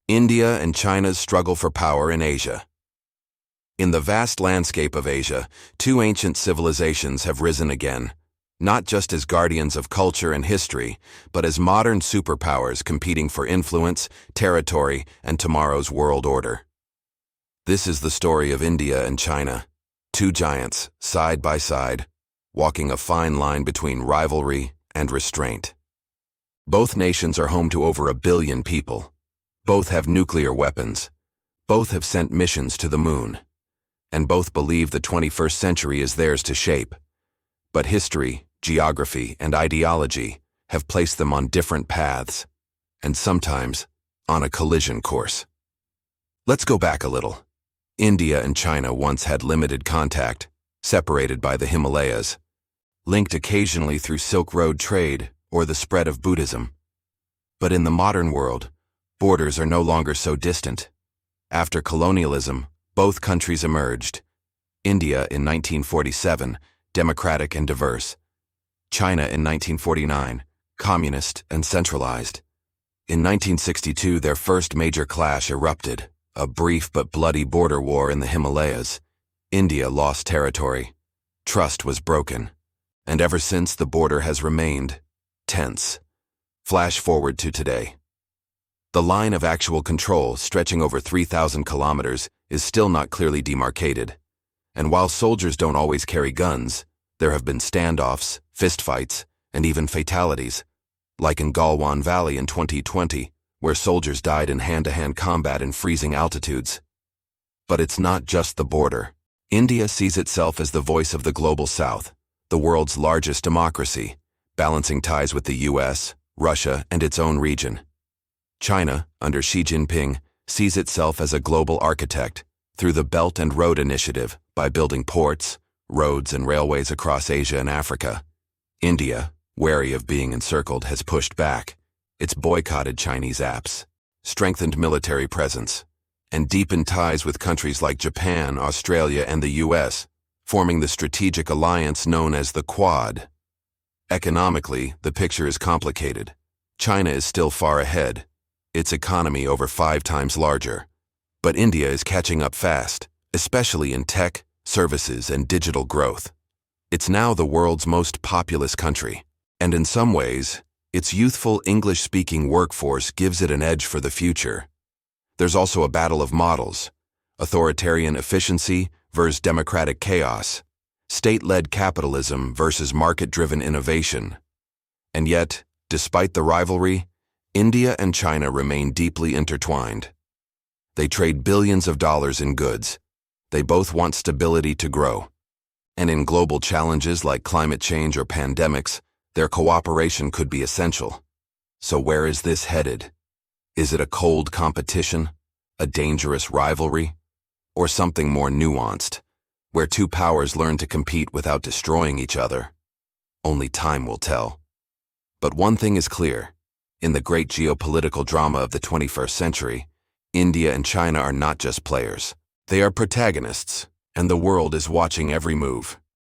India and China's struggle for power in Asia. In the vast landscape of Asia, two ancient civilizations have risen again, not just as guardians of culture and history, but as modern superpowers competing for influence, territory, and tomorrow's world order. This is the story of India and China, two giants, side by side, walking a fine line between rivalry and restraint. Both nations are home to over 1 billion people. Both have nuclear weapons. Both have sent missions to the moon. And both believe the 21st century is theirs to shape. But history, geography, and ideology have placed them on different paths, and sometimes on a collision course. Let's go back a little. India and China once had limited contact, separated by the Himalayas, linked occasionally through Silk Road trade or the spread of Buddhism. But in the modern world, borders are no longer so distant. After colonialism, both countries emerged. India in 1947, democratic and diverse. China in 1949, communist and centralized. In 1962, their first major clash erupted, a brief but bloody border war in the Himalayas. India lost territory. Trust was broken. And ever since, the border has remained tense. Flash forward to today. The line of actual control, stretching over 3,000 kilometers, is still not clearly demarcated. And while soldiers don't always carry guns, there have been standoffs, fistfights, and even fatalities, like in Galwan Valley in 2020, where soldiers died in hand-to-hand combat in freezing altitudes. But it's not just the border. India sees itself as the voice of the global South, the world's largest democracy, balancing ties with the US, Russia, and its own region. China, under Xi Jinping, sees itself as a global architect through the Belt and Road Initiative by building ports, roads, and railways across Asia and Africa. India, wary of being encircled, has pushed back. It's boycotted Chinese apps, strengthened military presence, and deepened ties with countries like Japan, Australia, and the US, forming the strategic alliance known as the Quad. Economically, the picture is complicated. China is still far ahead, its economy over 5 times larger. But India is catching up fast, especially in tech, services, and digital growth. It's now the world's most populous country, and in some ways, its youthful English-speaking workforce gives it an edge for the future. There's also a battle of models: authoritarian efficiency versus democratic chaos, state-led capitalism versus market-driven innovation. And yet, despite the rivalry, India and China remain deeply intertwined. They trade billions of dollars in goods. They both want stability to grow. And in global challenges like climate change or pandemics, their cooperation could be essential. So where is this headed? Is it a cold competition, a dangerous rivalry, or something more nuanced, where two powers learn to compete without destroying each other? Only time will tell. But one thing is clear. In the great geopolitical drama of the 21st century, India and China are not just players. They are protagonists, and the world is watching every move.